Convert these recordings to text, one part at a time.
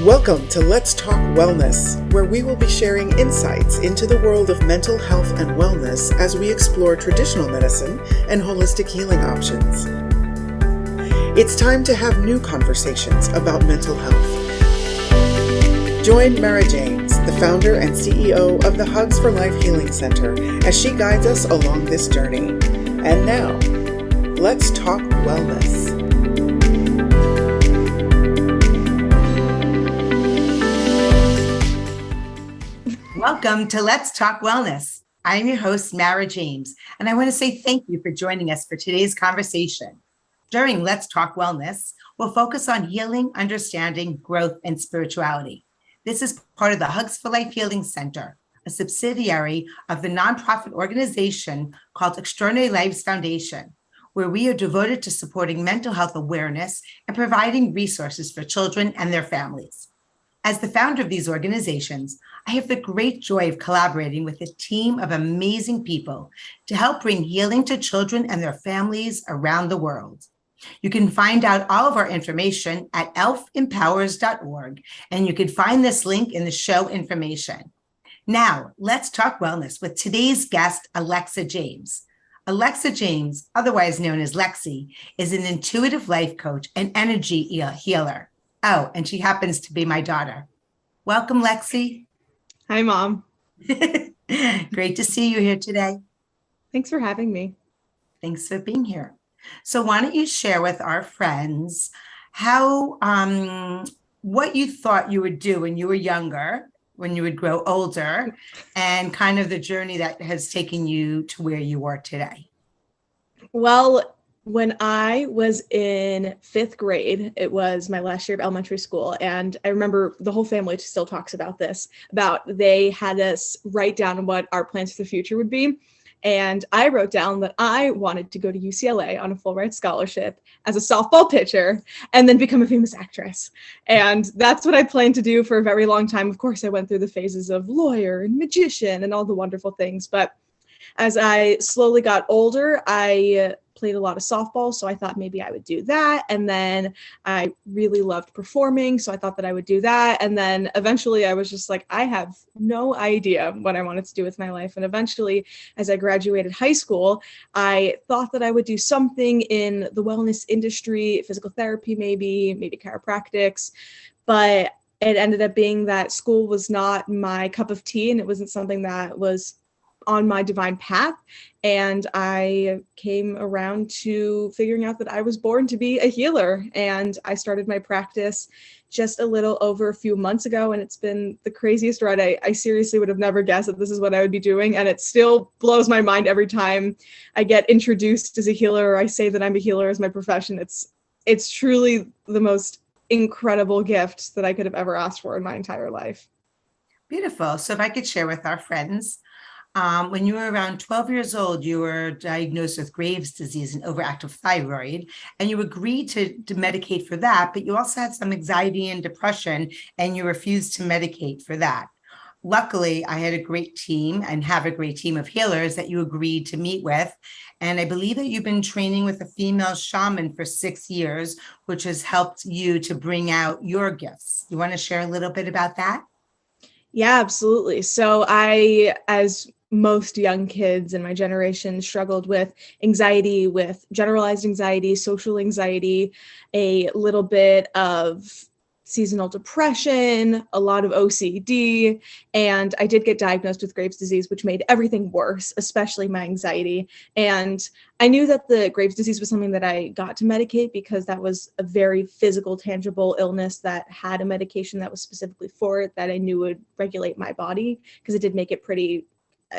Welcome to Let's Talk Wellness, where we will be sharing insights into the world of mental health and wellness as we explore traditional medicine and holistic healing options. It's time to have new conversations about mental health. Join Mara James, the founder and CEO of the Hugs for Life Healing Center, as she guides us along this journey. And now, let's talk wellness. Welcome to Let's Talk Wellness. I'm your host, Mara James, and I want to say thank you for joining us for today's conversation. During Let's Talk Wellness, we'll focus on healing, understanding, growth, and spirituality. This is part of the Hugs for Life Healing Center, a subsidiary of the nonprofit organization called Extraordinary Lives Foundation, where we are devoted to supporting mental health awareness and providing resources for children and their families. As the founder of these organizations, I have the great joy of collaborating with a team of amazing people to help bring healing to children and their families around the world. You can find out all of our information at elfempowers.org, and you can find this link in the show information. Now, let's talk wellness with today's guest, Lexi James. Lexi James, otherwise known as Lexi, is an intuitive life coach and energy healer. Oh, and she happens to be my daughter. Welcome, Lexi. Hi, Mom. Great to see you here today. Thanks for having me. Thanks for being here. So why don't you share with our friends how, what you thought you would do when you were younger, when you would grow older, and kind of the journey that has taken you to where you are today? Well, when I was in 5th grade, it was my last year of elementary school. And I remember the whole family still talks about this, they had us write down what our plans for the future would be. And I wrote down that I wanted to go to UCLA on a full ride scholarship as a softball pitcher and then become a famous actress. And that's what I planned to do for a very long time. Of course, I went through the phases of lawyer and magician and all the wonderful things. But as I slowly got older, I played a lot of softball, so I thought maybe I would do that. And then I really loved performing, so I thought that I would do that. And then eventually I was just like, I have no idea what I wanted to do with my life. And eventually, as I graduated high school, I thought that I would do something in the wellness industry, physical therapy, maybe chiropractics. But it ended up being that school was not my cup of tea, and it wasn't something that was on my divine path. And I came around to figuring out that I was born to be a healer. And I started my practice just a little over a few months ago. And it's been the craziest ride. I seriously would have never guessed that this is what I would be doing. And it still blows my mind every time I get introduced as a healer, or I say that I'm a healer as my profession. It's truly the most incredible gift that I could have ever asked for in my entire life. Beautiful. So if I could share with our friends, when you were around 12 years old, you were diagnosed with Graves' disease and overactive thyroid, and you agreed to medicate for that, but you also had some anxiety and depression, and you refused to medicate for that. Luckily, I had a great team and have a great team of healers that you agreed to meet with. And I believe that you've been training with a female shaman for 6 years, which has helped you to bring out your gifts. You want to share a little bit about that? Yeah, absolutely. So as most young kids in my generation, struggled with anxiety, with generalized anxiety, social anxiety, a little bit of seasonal depression, a lot of OCD, and I did get diagnosed with Graves' disease, which made everything worse, especially my anxiety. And I knew that the Graves' disease was something that I got to medicate because that was a very physical, tangible illness that had a medication that was specifically for it that I knew would regulate my body, because it did make it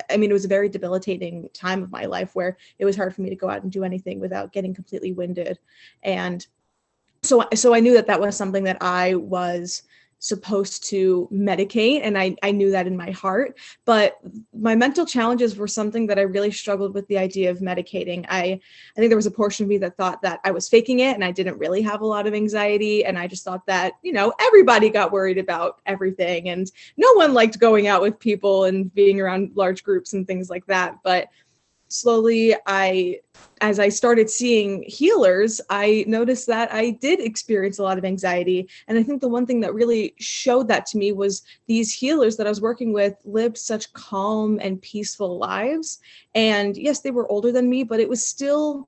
it was a very debilitating time of my life where it was hard for me to go out and do anything without getting completely winded. And so I knew that was something that I was supposed to medicate, and I knew that in my heart. But my mental challenges were something that I really struggled with the idea of medicating. I think there was a portion of me that thought that I was faking it and I didn't really have a lot of anxiety, and I just thought that, everybody got worried about everything and no one liked going out with people and being around large groups and things like that. But slowly, as I started seeing healers, I noticed that I did experience a lot of anxiety. And I think the one thing that really showed that to me was these healers that I was working with lived such calm and peaceful lives. And yes, they were older than me, but it was still,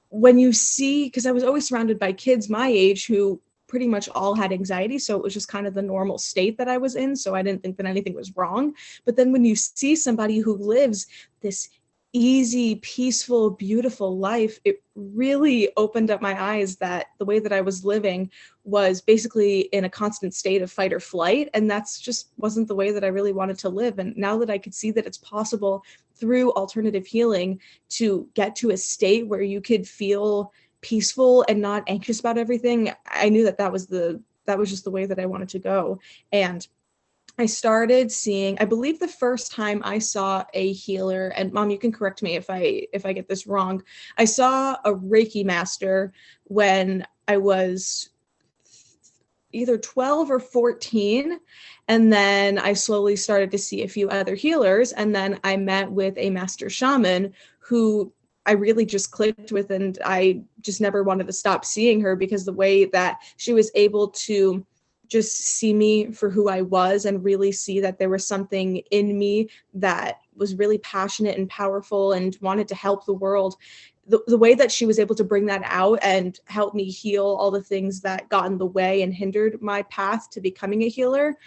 when you see, because I was always surrounded by kids my age who pretty much all had anxiety. So it was just kind of the normal state that I was in. So I didn't think that anything was wrong. But then when you see somebody who lives this easy, peaceful, beautiful life, it really opened up my eyes that the way that I was living was basically in a constant state of fight or flight. And that's just wasn't the way that I really wanted to live. And now that I could see that it's possible through alternative healing to get to a state where you could feel peaceful and not anxious about everything, I knew that was just the way that I wanted to go. And I started seeing, I believe the first time I saw a healer, and Mom, you can correct me if I get this wrong. I saw a Reiki master when I was either 12 or 14. And then I slowly started to see a few other healers. And then I met with a master shaman who I really just clicked with, and I just never wanted to stop seeing her, because the way that she was able to just see me for who I was and really see that there was something in me that was really passionate and powerful and wanted to help the world. The way that she was able to bring that out and help me heal all the things that got in the way and hindered my path to becoming a healer,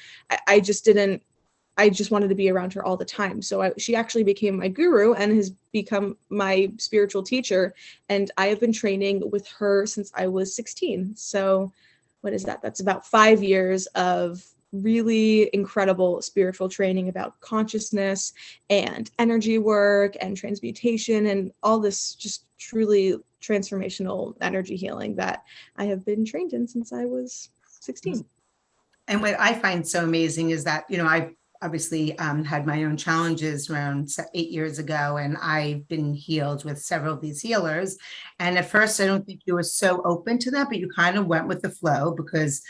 I just wanted to be around her all the time. So she actually became my guru and has become my spiritual teacher. And I have been training with her since I was 16. So what is that? That's about 5 years of really incredible spiritual training about consciousness and energy work and transmutation and all this just truly transformational energy healing that I have been trained in since I was 16. And what I find so amazing is that, I obviously had my own challenges around 8 years ago, and I've been healed with several of these healers. And at first, I don't think you were so open to that, but you kind of went with the flow because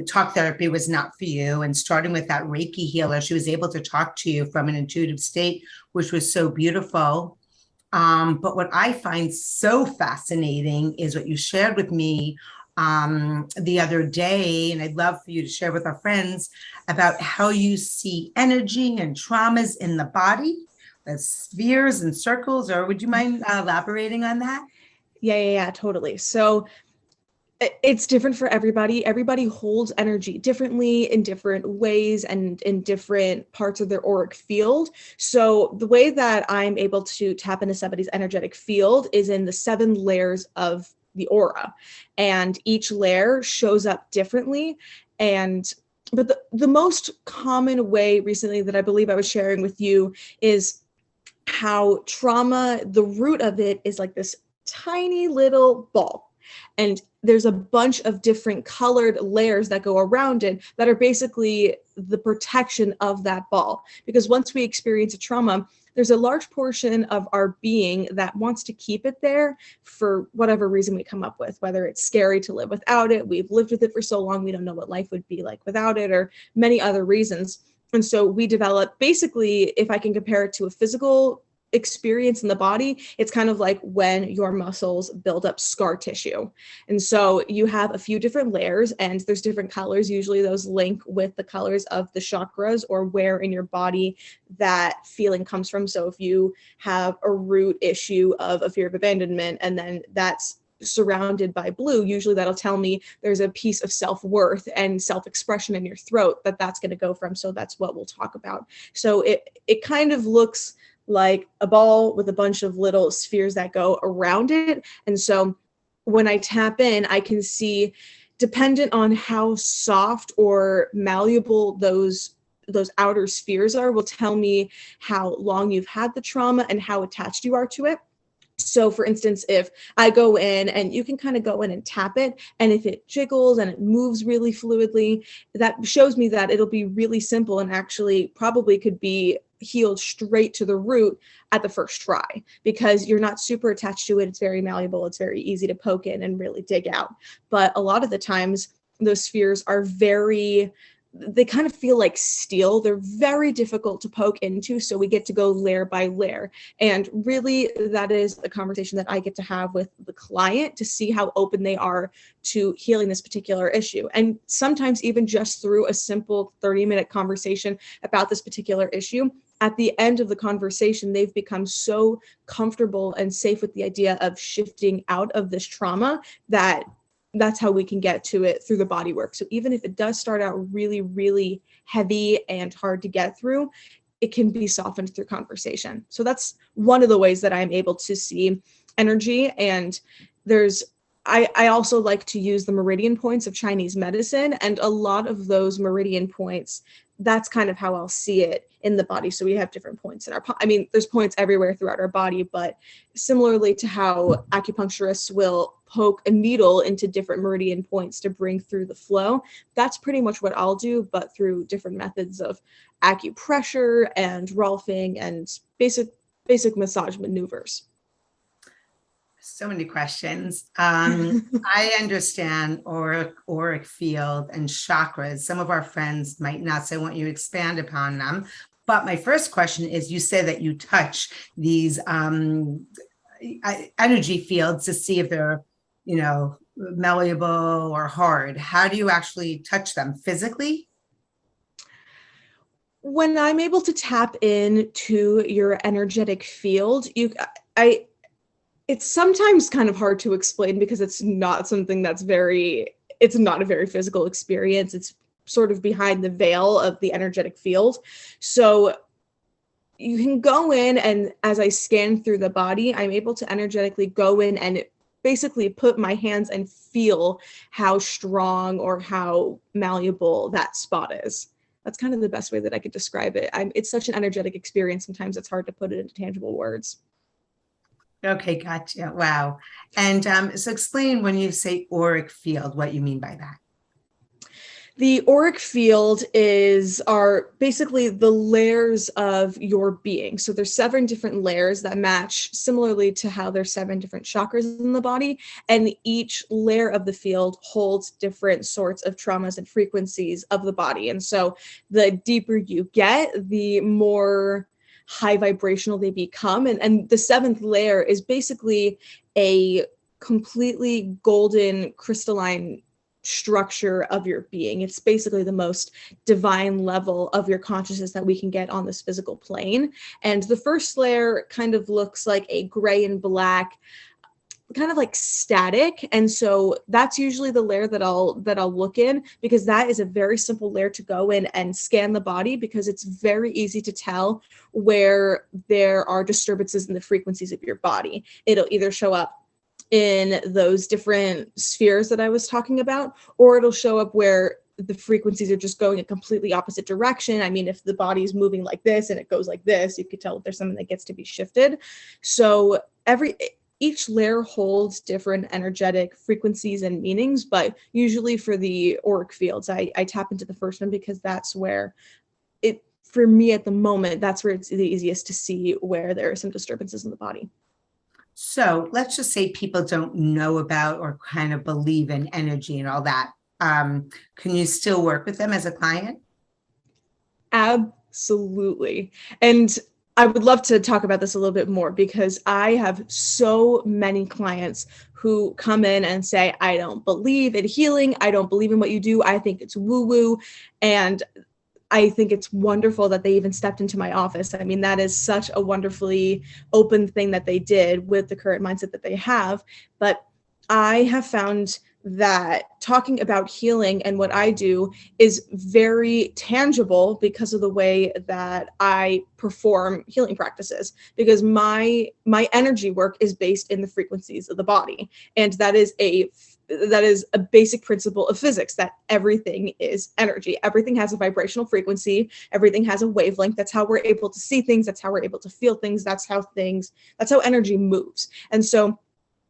talk therapy was not for you. And starting with that Reiki healer, she was able to talk to you from an intuitive state, which was so beautiful. But what I find so fascinating is what you shared with me the other day, and I'd love for you to share with our friends about how you see energy and traumas in the body, the spheres and circles, or would you mind elaborating on that? Yeah, totally. So it's different for everybody. Everybody holds energy differently in different ways and in different parts of their auric field. So the way that I'm able to tap into somebody's energetic field is in the 7 layers of the aura, and each layer shows up differently. But the most common way recently that I believe I was sharing with you is how trauma, the root of it is like this tiny little ball, and there's a bunch of different colored layers that go around it that are basically the protection of that ball. Because once we experience a trauma, there's a large portion of our being that wants to keep it there for whatever reason we come up with, whether it's scary to live without it, we've lived with it for so long, we don't know what life would be like without it, or many other reasons. And so we develop, basically, if I can compare it to a physical experience in the body, it's kind of like when your muscles build up scar tissue. And so you have a few different layers, and there's different colors. Usually those link with the colors of the chakras or where in your body that feeling comes from. So if you have a root issue of a fear of abandonment, and then that's surrounded by blue, usually that'll tell me there's a piece of self-worth and self-expression in your throat that's going to go from. So that's what we'll talk about. So it kind of looks like a ball with a bunch of little spheres that go around it. And so when I tap in, I can see, dependent on how soft or malleable those outer spheres are, will tell me how long you've had the trauma and how attached you are to it. So for instance, if I go in, and you can kind of go in and tap it, and if it jiggles and it moves really fluidly, that shows me that it'll be really simple and actually probably could be healed straight to the root at the first try, because you're not super attached to it. It's very malleable. It's very easy to poke in and really dig out. But a lot of the times those spheres are very they kind of feel like steel. They're very difficult to poke into. So we get to go layer by layer. And really, that is a conversation that I get to have with the client to see how open they are to healing this particular issue. And sometimes even just through a simple 30-minute conversation about this particular issue, at the end of the conversation, they've become so comfortable and safe with the idea of shifting out of this trauma that that's how we can get to it through the body work. So even if it does start out really, really heavy and hard to get through, it can be softened through conversation. So that's one of the ways that I'm able to see energy. And I also like to use the meridian points of Chinese medicine, and a lot of those meridian points, that's kind of how I'll see it in the body. So we have different points in there's points everywhere throughout our body, but similarly to how acupuncturists will poke a needle into different meridian points to bring through the flow, that's pretty much what I'll do, but through different methods of acupressure and Rolfing and basic massage maneuvers. So many questions. I understand auric field and chakras. Some of our friends might not, so I want you to expand upon them. But my first question is, you say that you touch these energy fields to see if they're, malleable or hard. How do you actually touch them physically? When I'm able to tap into your energetic field, it's sometimes kind of hard to explain because it's not something it's not a very physical experience. It's sort of behind the veil of the energetic field. So you can go in, and as I scan through the body, I'm able to energetically go in and basically put my hands and feel how strong or how malleable that spot is. That's kind of the best way that I could describe it. It's such an energetic experience. Sometimes it's hard to put it into tangible words. Okay, gotcha. Wow. And so explain, when you say auric field, what you mean by that. The auric field are basically the layers of your being. So there's 7 different layers that match similarly to how there's 7 different chakras in the body. And each layer of the field holds different sorts of traumas and frequencies of the body. And so the deeper you get, the more high vibrational they become. And the 7th layer is basically a completely golden crystalline structure of your being. It's basically the most divine level of your consciousness that we can get on this physical plane. And the first layer kind of looks like a gray and black, kind of like static. And so that's usually the layer that I'll look in, because that is a very simple layer to go in and scan the body, because it's very easy to tell where there are disturbances in the frequencies of your body. It'll either show up in those different spheres that I was talking about, or it'll show up where the frequencies are just going a completely opposite direction. I mean, if the body is moving like this and it goes like this, you could tell if there's something that gets to be shifted. So each layer holds different energetic frequencies and meanings, but usually for the auric fields, I tap into the first one because that's where for me at the moment, that's where it's the easiest to see where there are some disturbances in the body. So let's just say people don't know about or kind of believe in energy and all that. Can you still work with them as a client? Absolutely. And I would love to talk about this a little bit more, because I have so many clients who come in and say, I don't believe in healing. I don't believe in what you do. I think it's woo-woo. And I think it's wonderful that they even stepped into my office. I mean, that is such a wonderfully open thing that they did with the current mindset that they have. But I have found that talking about healing and what I do is very tangible because of the way that I perform healing practices, because my energy work is based in the frequencies of the body. And that is a basic principle of physics, that everything is energy. Everything has a vibrational frequency. Everything has a wavelength. That's how we're able to see things. That's how we're able to feel things. That's how energy moves. And so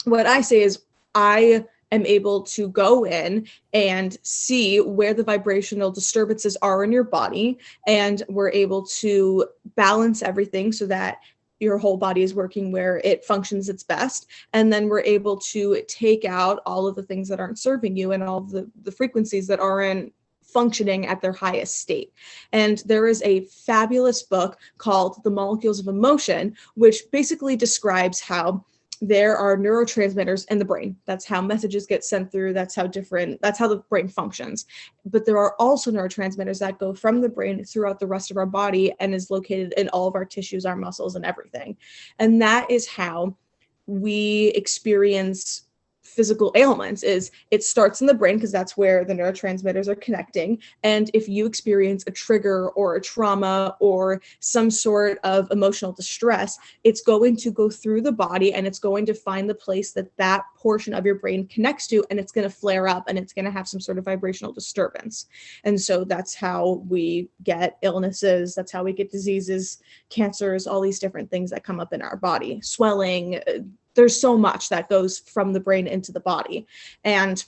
what I say is, I am able to go in and see where the vibrational disturbances are in your body, and we're able to balance everything so that your whole body is working where it functions its best. And then we're able to take out all of the things that aren't serving you and all of the frequencies that aren't functioning at their highest state. And there is a fabulous book called The Molecules of Emotion, which basically describes how there are neurotransmitters in the brain. That's how messages get sent through. That's how the brain functions. But there are also neurotransmitters that go from the brain throughout the rest of our body and is located in all of our tissues, our muscles, and everything. And that is how we experience physical ailments. Is it starts in the brain because that's where the neurotransmitters are connecting. And if you experience a trigger or a trauma or some sort of emotional distress, it's going to go through the body and it's going to find the place that portion of your brain connects to, and it's going to flare up and it's going to have some sort of vibrational disturbance. And so that's how we get illnesses. That's how we get diseases, cancers, all these different things that come up in our body, swelling. There's so much that goes from the brain into the body. And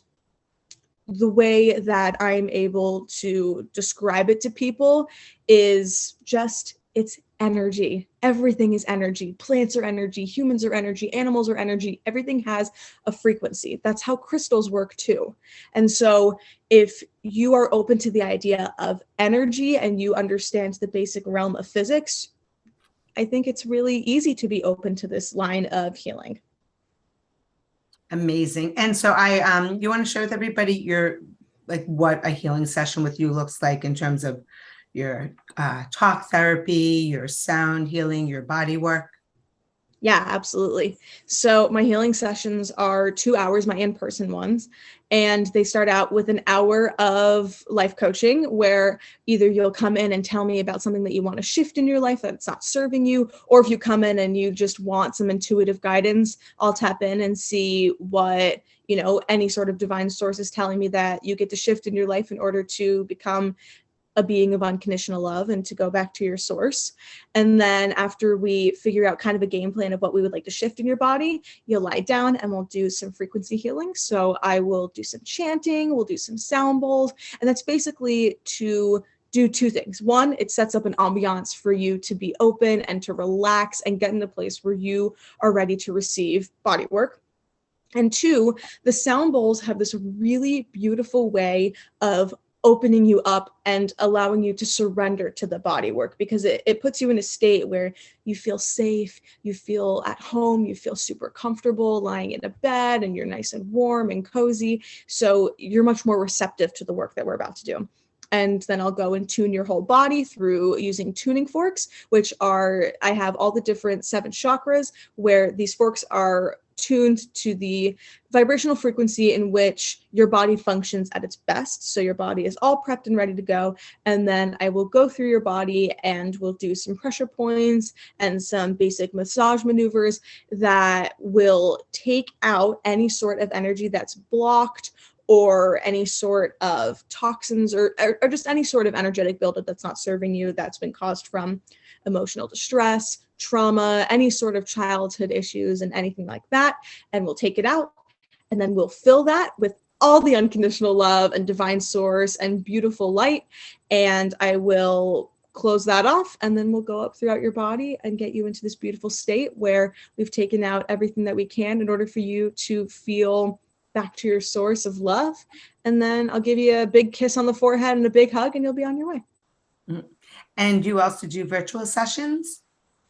the way that I'm able to describe it to people is just, it's energy. Everything is energy. Plants are energy. Humans are energy. Animals are energy. Everything has a frequency. That's how crystals work too. And so if you are open to the idea of energy and you understand the basic realm of physics, I think it's really easy to be open to this line of healing. Amazing. And so you want to share with everybody what a healing session with you looks like in terms of your talk therapy, your sound healing, your body work? Yeah, absolutely. So my healing sessions are 2 hours, my in-person ones, and they start out with an hour of life coaching where either you'll come in and tell me about something that you want to shift in your life that's not serving you, or if you come in and you just want some intuitive guidance, I'll tap in and see what, any sort of divine source is telling me that you get to shift in your life in order to become a being of unconditional love and to go back to your source. And then after we figure out kind of a game plan of what we would like to shift in your body, you'll lie down and we'll do some frequency healing. So I will do some chanting, we'll do some sound bowls, and that's basically to do two things. One, it sets up an ambiance for you to be open and to relax and get in a place where you are ready to receive body work. And two, the sound bowls have this really beautiful way of opening you up and allowing you to surrender to the body work, because it puts you in a state where you feel safe, you feel at home, you feel super comfortable lying in a bed, and you're nice and warm and cozy. So you're much more receptive to the work that we're about to do. And then I'll go and tune your whole body through using tuning forks, which I have all the different 7 chakras where these forks are tuned to the vibrational frequency in which your body functions at its best. So your body is all prepped and ready to go. And then I will go through your body and we'll do some pressure points and some basic massage maneuvers that will take out any sort of energy that's blocked, or any sort of toxins, or just any sort of energetic buildup that's not serving you, that's been caused from emotional distress, trauma, any sort of childhood issues and anything like that. And we'll take it out, and then we'll fill that with all the unconditional love and divine source and beautiful light. And I will close that off, and then we'll go up throughout your body and get you into this beautiful state where we've taken out everything that we can in order for you to feel back to your source of love. And then I'll give you a big kiss on the forehead and a big hug, and you'll be on your way. And you also do virtual sessions?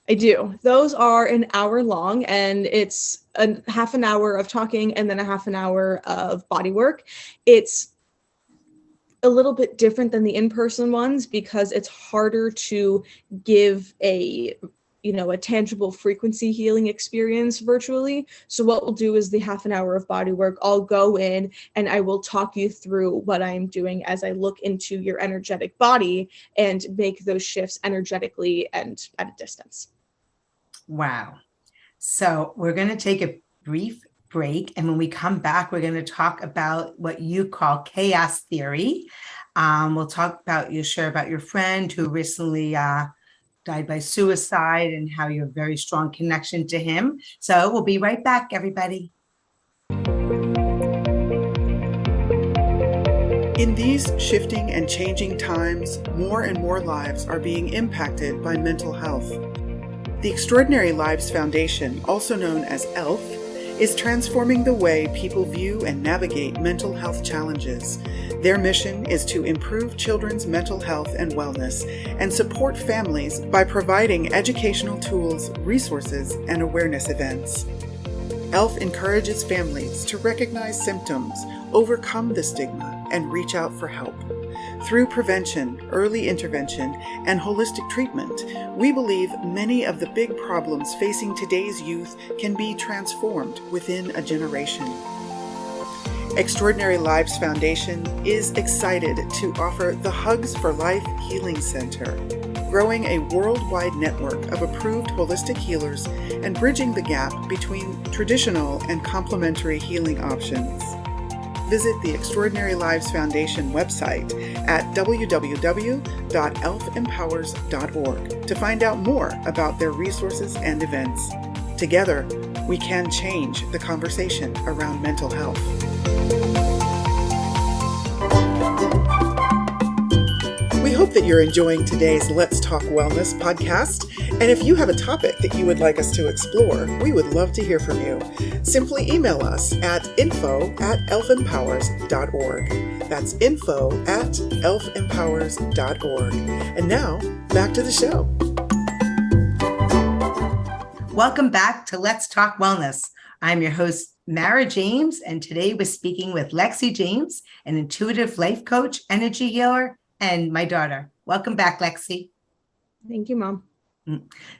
I do. Those are an hour long, and it's a half an hour of talking and then a half an hour of body work. It's a little bit different than the in-person ones because it's harder to give a tangible frequency healing experience virtually. So what we'll do is the half an hour of body work, I'll go in and I will talk you through what I'm doing as I look into your energetic body and make those shifts energetically and at a distance. Wow. So we're going to take a brief break. And when we come back, we're going to talk about what you call chaos theory. We'll share about your friend who recently died by suicide and how you have a very strong connection to him. So we'll be right back, everybody. In these shifting and changing times, more and more lives are being impacted by mental health. The Extraordinary Lives Foundation, also known as ELF, is transforming the way people view and navigate mental health challenges. Their mission is to improve children's mental health and wellness and support families by providing educational tools, resources, and awareness events. ELF encourages families to recognize symptoms, overcome the stigma, and reach out for help. Through prevention, early intervention, and holistic treatment, we believe many of the big problems facing today's youth can be transformed within a generation. Extraordinary Lives Foundation is excited to offer the Hugs for Life Healing Center, growing a worldwide network of approved holistic healers and bridging the gap between traditional and complementary healing options. Visit the Extraordinary Lives Foundation website at www.elfempowers.org to find out more about their resources and events. Together, we can change the conversation around mental health. We hope that you're enjoying today's Let's Talk Wellness podcast. And if you have a topic that you would like us to explore, we would love to hear from you. Simply email us at info@elfempowers.org. That's info@elfempowers.org. And now, back to the show. Welcome back to Let's Talk Wellness. I'm your host, Mara James, and today we're speaking with Lexi James, an intuitive life coach, energy healer, and my daughter. Welcome back, Lexi. Thank you, Mom.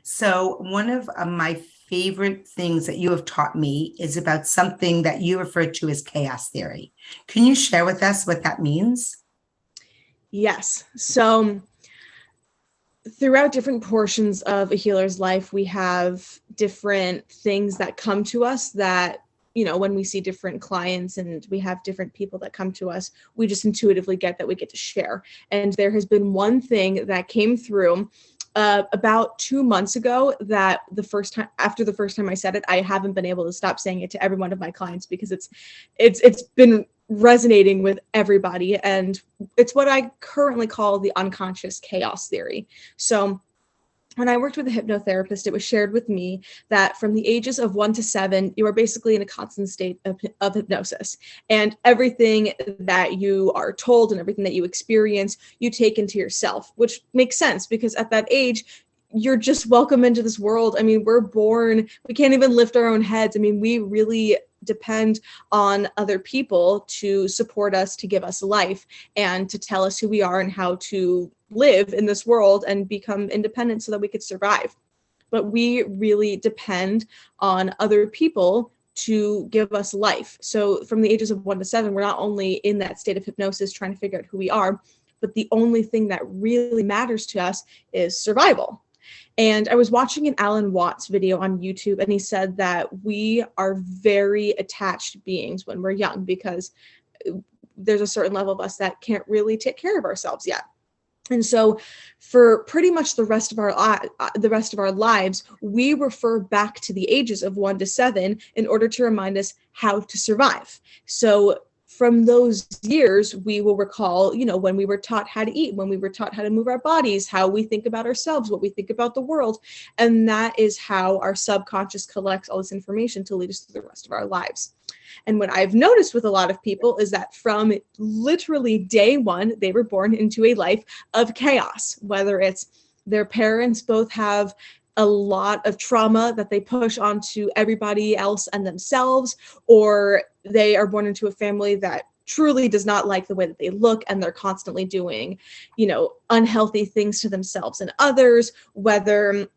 So one of my favorite things that you have taught me is about something that you refer to as chaos theory. Can you share with us what that means? Yes. So throughout different portions of a healer's life, we have different things that come to us that, you know, when we see different clients and we have different people that come to us, we just intuitively get that we get to share. And there has been one thing that came through about 2 months ago that after the first time I said it, I haven't been able to stop saying it to every one of my clients because it's been resonating with everybody. And it's what I currently call the unconscious chaos theory. So when I worked with a hypnotherapist, it was shared with me that from the ages of 1 to 7, you are basically in a constant state of hypnosis. And everything that you are told and everything that you experience, you take into yourself, which makes sense because at that age, you're just welcome into this world. I mean, we're born, we can't even lift our own heads. I mean, we really depend on other people to support us, to give us life, and to tell us who we are and how to live in this world and become independent so that we could survive. But we really depend on other people to give us life. So from the ages of 1 to 7, we're not only in that state of hypnosis trying to figure out who we are, but the only thing that really matters to us is survival. And I was watching an Alan Watts video on YouTube, and he said that we are very attached beings when we're young because there's a certain level of us that can't really take care of ourselves yet. And so for pretty much the rest of our lives, we refer back to the ages of 1 to 7 in order to remind us how to survive. So from those years, we will recall, you know, when we were taught how to eat, when we were taught how to move our bodies, how we think about ourselves, what we think about the world. And that is how our subconscious collects all this information to lead us through the rest of our lives. And what I've noticed with a lot of people is that from literally day one, they were born into a life of chaos, whether it's their parents both have a lot of trauma that they push onto everybody else and themselves, or they are born into a family that truly does not like the way that they look and they're constantly doing, you know, unhealthy things to themselves and others, whether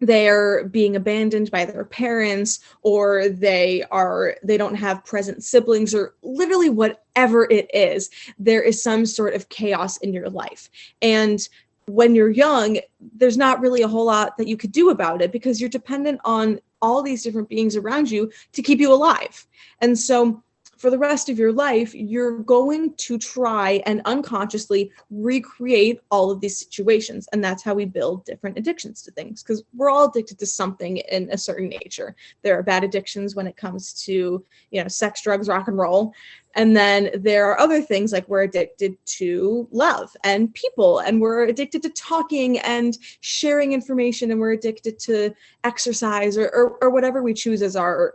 they're being abandoned by their parents or they don't have present siblings, or literally whatever it is, there is some sort of chaos in your life. And when you're young, there's not really a whole lot that you could do about it because you're dependent on all these different beings around you to keep you alive. And so for the rest of your life, you're going to try and unconsciously recreate all of these situations. And that's how we build different addictions to things, because we're all addicted to something in a certain nature. There are bad addictions when it comes to, sex, drugs, rock and roll. And then there are other things like we're addicted to love and people, and we're addicted to talking and sharing information, and we're addicted to exercise or whatever we choose as our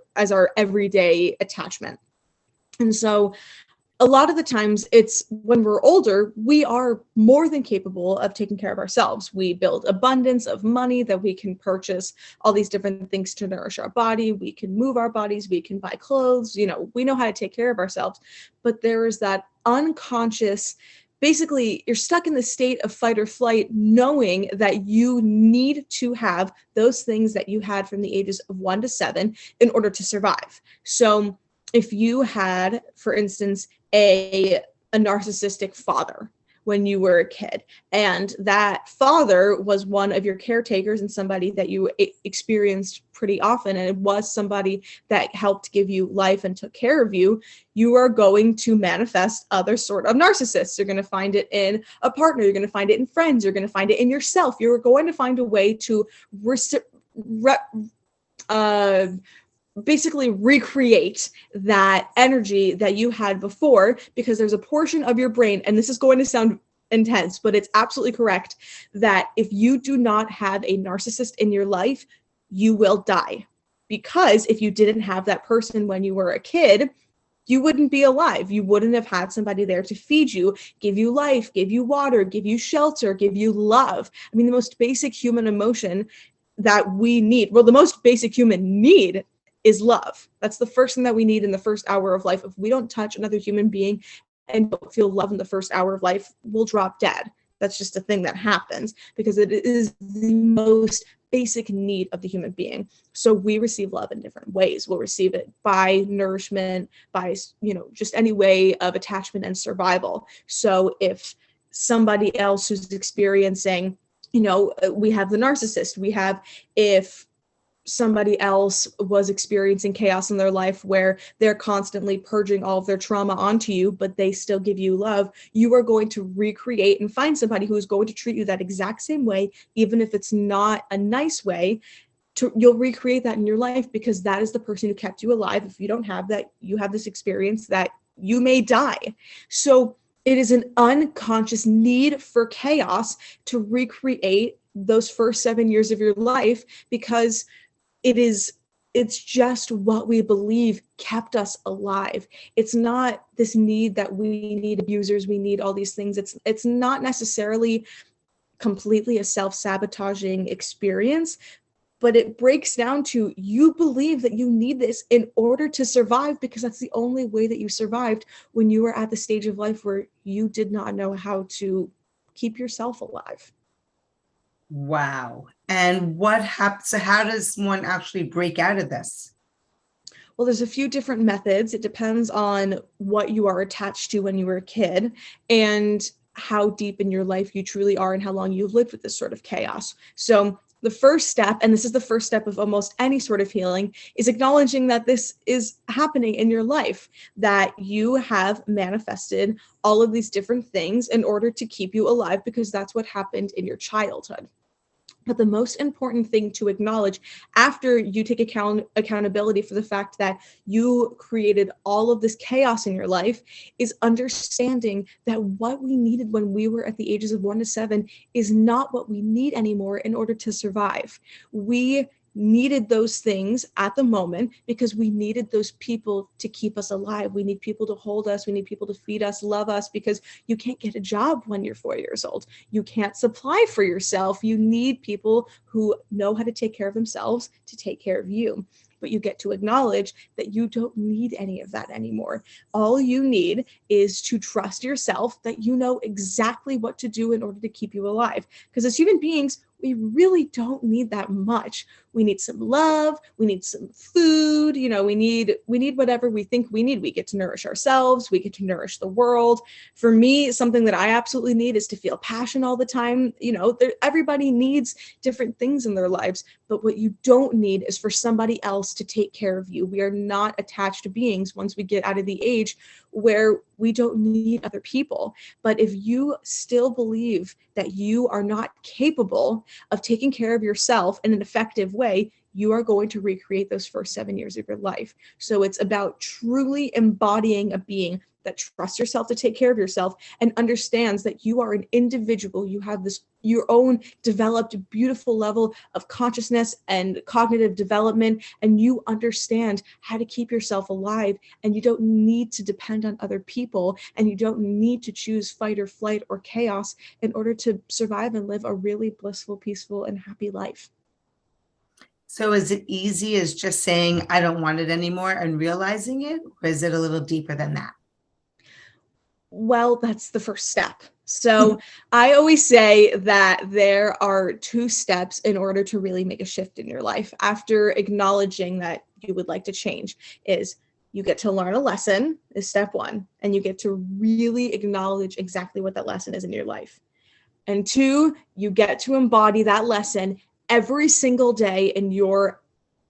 everyday attachment. And so a lot of the times it's when we're older, we are more than capable of taking care of ourselves. We build abundance of money that we can purchase all these different things to nourish our body. We can move our bodies. We can buy clothes. We know how to take care of ourselves. But there is that unconscious, basically, you're stuck in the state of fight or flight, knowing that you need to have those things that you had from the ages of 1 to 7 in order to survive. So if you had, for instance, a narcissistic father when you were a kid, and that father was one of your caretakers and somebody that you experienced pretty often, and it was somebody that helped give you life and took care of you, you are going to manifest other sort of narcissists. You're going to find it in a partner. You're going to find it in friends. You're going to find it in yourself. You're going to find a way to basically recreate that energy that you had before, because there's a portion of your brain, and this is going to sound intense, but it's absolutely correct, that if you do not have a narcissist in your life, you will die. Because if you didn't have that person when you were a kid, you wouldn't be alive. You wouldn't have had somebody there to feed you, give you life, give you water, give you shelter, give you love. I mean, the most basic human emotion that we need, the most basic human need is love. That's the first thing that we need in the first hour of life. If we don't touch another human being and don't feel love in the first hour of life, we'll drop dead. That's just a thing that happens because it is the most basic need of the human being. So we receive love in different ways. We'll receive it by nourishment, by, just any way of attachment and survival. So if somebody else who's experiencing, we have the narcissist, if somebody else was experiencing chaos in their life where they're constantly purging all of their trauma onto you, but they still give you love, you are going to recreate and find somebody who is going to treat you that exact same way, even if it's not a nice way. You'll recreate that in your life because that is the person who kept you alive. If you don't have that, you have this experience that you may die. So it is an unconscious need for chaos to recreate those first 7 years of your life, because it's just what we believe kept us alive. It's not this need that we need abusers, we need all these things. It's not necessarily completely a self-sabotaging experience, but it breaks down to you believe that you need this in order to survive, because that's the only way that you survived when you were at the stage of life where you did not know how to keep yourself alive. Wow. And what happens? So how does one actually break out of this? Well, there's a few different methods. It depends on what you are attached to when you were a kid and how deep in your life you truly are and how long you've lived with this sort of chaos. So the first step, and this is the first step of almost any sort of healing, is acknowledging that this is happening in your life, that you have manifested all of these different things in order to keep you alive, because that's what happened in your childhood. But the most important thing to acknowledge after you take accountability for the fact that you created all of this chaos in your life is understanding that what we needed when we were at the ages of 1 to 7 is not what we need anymore in order to survive. We needed those things at the moment because we needed those people to keep us alive. We need people to hold us. We need people to feed us, love us, because you can't get a job when you're 4 years old. You can't supply for yourself. You need people who know how to take care of themselves to take care of you. But you get to acknowledge that you don't need any of that anymore. All you need is to trust yourself that you know exactly what to do in order to keep you alive. Because as human beings, we really don't need that much. We need some love. We need some food. We need whatever we think we need. We get to nourish ourselves. We get to nourish the world. For me, something that I absolutely need is to feel passion all the time. Everybody needs different things in their lives, but what you don't need is for somebody else to take care of you. We are not attached beings once we get out of the age where we don't need other people. But if you still believe that you are not capable of taking care of yourself in an effective way, you are going to recreate those first 7 years of your life. So it's about truly embodying a being that trusts yourself to take care of yourself and understands that you are an individual. You have your own developed, beautiful level of consciousness and cognitive development, and you understand how to keep yourself alive, and you don't need to depend on other people, and you don't need to choose fight or flight or chaos in order to survive and live a really blissful, peaceful, and happy life. So is it easy as just saying, I don't want it anymore and realizing it? Or is it a little deeper than that? Well, that's the first step. So I always say that there are 2 steps in order to really make a shift in your life. After acknowledging that you would like to change, is you get to learn a lesson is step 1, and you get to really acknowledge exactly what that lesson is in your life. And 2, you get to embody that lesson every single day in your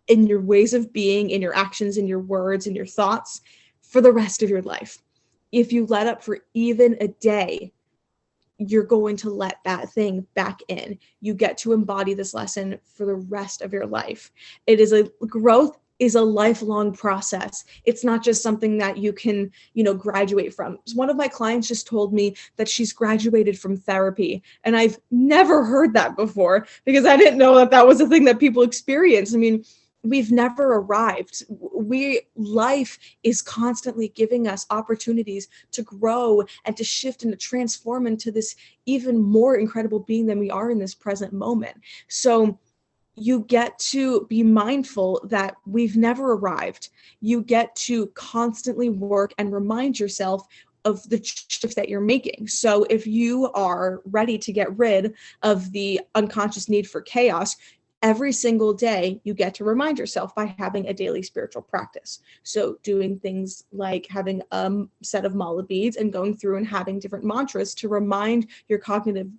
ways of being, in your actions, in your words, in your thoughts for the rest of your life. If you let up for even a day, you're going to let that thing back in. You get to embody this lesson for the rest of your life. Growth is a lifelong process. It's not just something that you can, graduate from. One of my clients just told me that she's graduated from therapy. And I've never heard that before because I didn't know that was a thing that people experience. I mean, we've never arrived. Life is constantly giving us opportunities to grow and to shift and to transform into this even more incredible being than we are in this present moment. So you get to be mindful that we've never arrived. You get to constantly work and remind yourself of the shift that you're making. So if you are ready to get rid of the unconscious need for chaos, every single day, you get to remind yourself by having a daily spiritual practice. So doing things like having a set of mala beads and going through and having different mantras to remind your cognitive,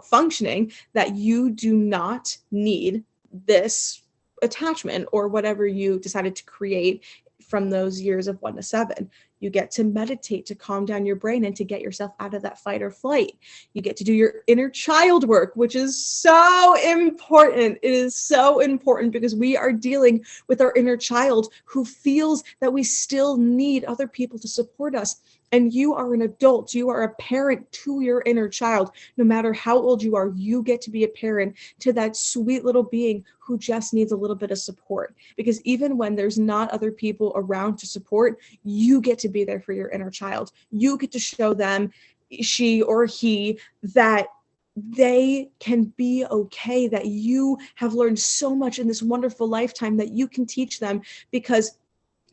functioning that you do not need this attachment or whatever you decided to create from those years of 1 to 7. You get to meditate to calm down your brain and to get yourself out of that fight or flight. You get to do your inner child work, which is so important. It is so important because we are dealing with our inner child who feels that we still need other people to support us. And you are an adult. You are a parent to your inner child. No matter how old you are, you get to be a parent to that sweet little being who just needs a little bit of support. Because even when there's not other people around to support, you get to be there for your inner child. You get to show them, she or he, that they can be okay, that you have learned so much in this wonderful lifetime that you can teach them. Because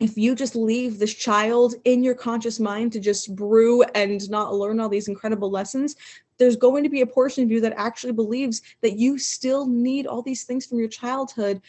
if you just leave this child in your conscious mind to just brew and not learn all these incredible lessons, there's going to be a portion of you that actually believes that you still need all these things from your childhood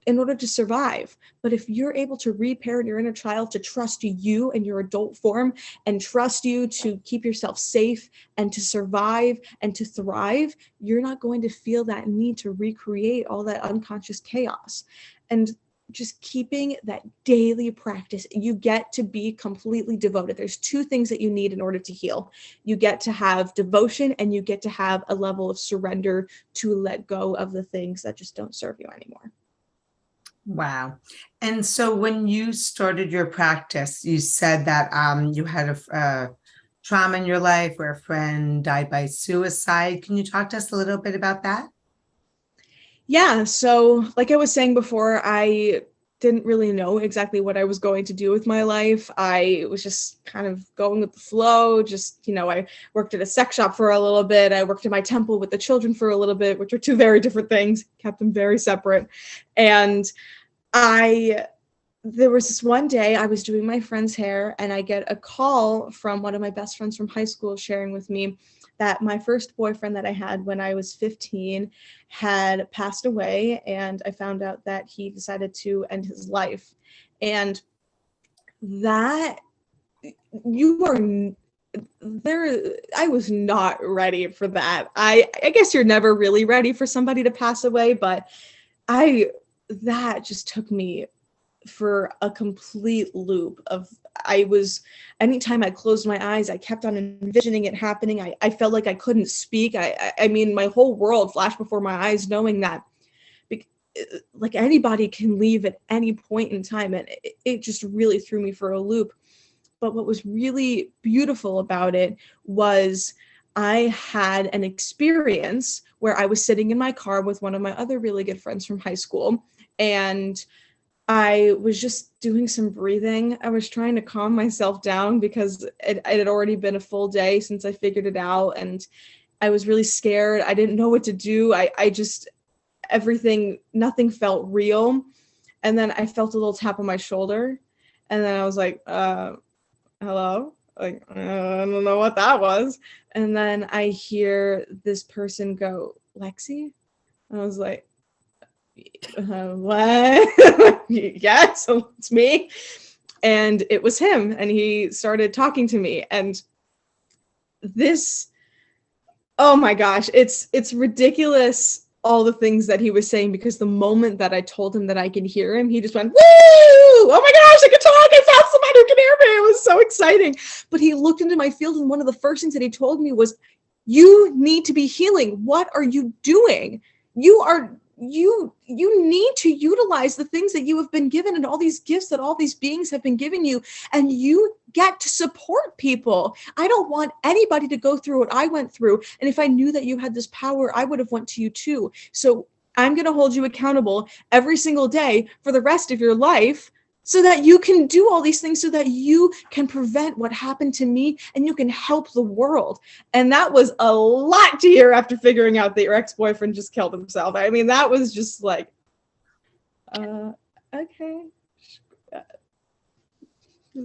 in order to survive. But if you're able to reparent your inner child to trust you in your adult form and trust you to keep yourself safe and to survive and to thrive, you're not going to feel that need to recreate all that unconscious chaos. And just keeping that daily practice, you get to be completely devoted. There's 2 things that you need in order to heal. You get to have devotion and you get to have a level of surrender to let go of the things that just don't serve you anymore. Wow. And so when you started your practice, you said that you had a trauma in your life where a friend died by suicide. Can you talk to us a little bit about that? Yeah, so like I was saying before, I didn't really know exactly what I was going to do with my life. I was just kind of going with the flow. Just, I worked at a sex shop for a little bit. I worked in my temple with the children for a little bit, which are 2 very different things, kept them very separate. And I there was this one day I was doing my friend's hair, and I get a call from one of my best friends from high school sharing with me that my first boyfriend that I had when I was 15 had passed away, and I found out that he decided to end his life. And that you are there, I was not ready for that. I guess you're never really ready for somebody to pass away, but that just took me for a complete loop of anytime I closed my eyes, I kept on envisioning it happening. I felt like I couldn't speak. I mean, my whole world flashed before my eyes, knowing that like anybody can leave at any point in time. And it just really threw me for a loop. But what was really beautiful about it was I had an experience where I was sitting in my car with one of my other really good friends from high school, and I was just doing some breathing. I was trying to calm myself down because it had already been a full day since I figured it out, and I was really scared. I didn't know what to do. I just, nothing felt real. And then I felt a little tap on my shoulder, and then I was like, hello? Like, I don't know what that was. And then I hear this person go, Lexi? And I was like, what? Yes, it's me. And it was him, and he started talking to me, and oh my gosh, it's ridiculous, all the things that he was saying, because the moment that I told him that I could hear him, he just went, woo! Oh my gosh, I can talk! I found somebody who can hear me! It was so exciting. But he looked into my field, and one of the first things that he told me was, you need to be healing. What are you doing? You need to utilize the things that you have been given and all these gifts that all these beings have been giving you, and you get to support people. I don't want anybody to go through what I went through. And if I knew that you had this power, I would have went to you too. So I'm going to hold you accountable every single day for the rest of your life, so that you can do all these things, so that you can prevent what happened to me and you can help the world. And that was a lot to hear after figuring out that your ex-boyfriend just killed himself. I mean, that was just like, okay,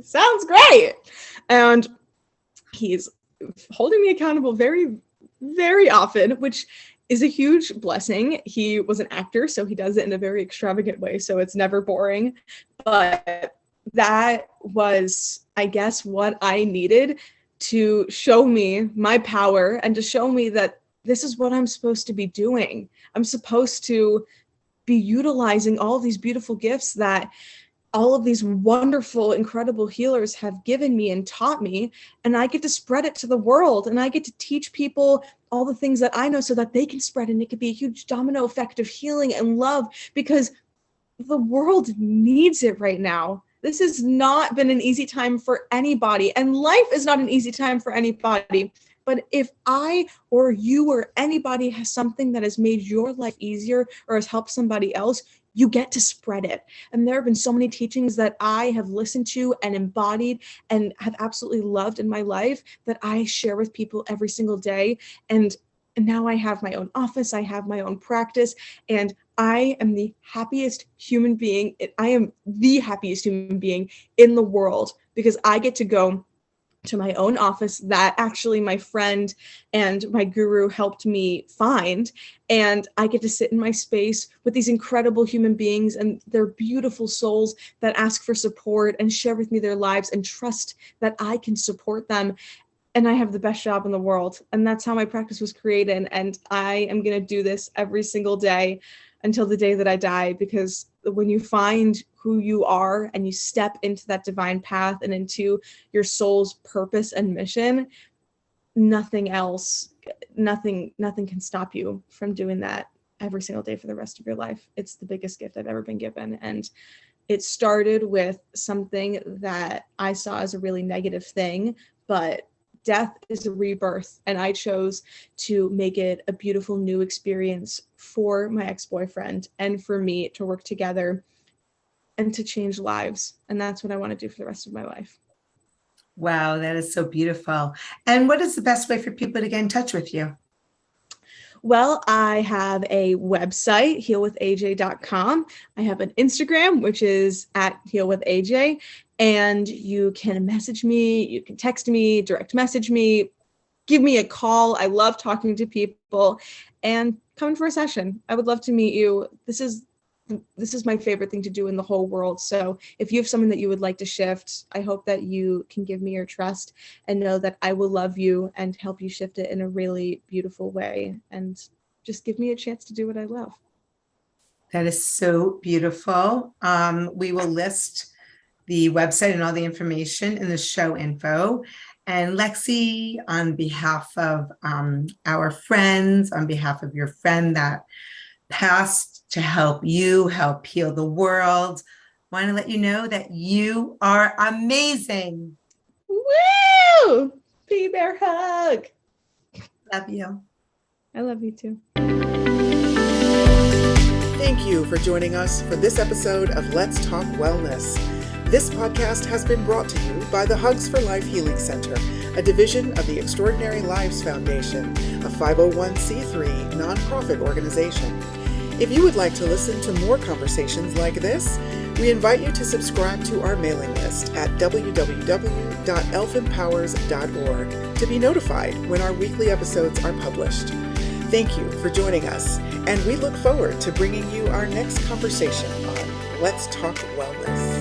sounds great. And he's holding me accountable very, very often, which is a huge blessing. He was an actor, so he does it in a very extravagant way, so it's never boring. But that was, I guess, what I needed to show me my power and to show me that this is what I'm supposed to be doing. I'm supposed to be utilizing all of these beautiful gifts that all of these wonderful, incredible healers have given me and taught me, and I get to spread it to the world, and I get to teach people all the things that I know so that they can spread, and it could be a huge domino effect of healing and love, because the world needs it right now. This has not been an easy time for anybody, and life is not an easy time for anybody. But if I or you or anybody has something that has made your life easier or has helped somebody else, you get to spread it. And there have been so many teachings that I have listened to and embodied and have absolutely loved in my life that I share with people every single day. And now I have my own office, I have my own practice, and I am the happiest human being. I am the happiest human being in the world, because I get to go to my own office that actually my friend and my guru helped me find. And I get to sit in my space with these incredible human beings and their beautiful souls that ask for support and share with me their lives and trust that I can support them. And I have the best job in the world. And that's how my practice was created. And I am going to do this every single day until the day that I die, because when you find who you are and you step into that divine path and into your soul's purpose and mission, nothing can stop you from doing that every single day for the rest of your life. It's the biggest gift I've ever been given. And it started with something that I saw as a really negative thing, but death is a rebirth, and I chose to make it a beautiful new experience for my ex-boyfriend and for me to work together and to change lives. And that's what I want to do for the rest of my life. Wow, that is so beautiful. And what is the best way for people to get in touch with you? Well, I have a website, healwithaj.com. I have an Instagram, which is at healwithaj. And you can message me, you can text me, direct message me, give me a call. I love talking to people, and come in for a session. I would love to meet you. This is my favorite thing to do in the whole world. So if you have something that you would like to shift, I hope that you can give me your trust and know that I will love you and help you shift it in a really beautiful way. And just give me a chance to do what I love. That is so beautiful. We will list the website and all the information in the show info. And Lexi, on behalf of our friends, on behalf of your friend that passed to help you help heal the world, want to let you know that you are amazing. Woo! Bee bear hug. Love you. I love you too. Thank you for joining us for this episode of Let's Talk Wellness. This podcast has been brought to you by the Hugs for Life Healing Center, a division of the Extraordinary Lives Foundation, a 501c3 nonprofit organization. If you would like to listen to more conversations like this, we invite you to subscribe to our mailing list at www.elfempowers.org to be notified when our weekly episodes are published. Thank you for joining us, and we look forward to bringing you our next conversation on Let's Talk Wellness.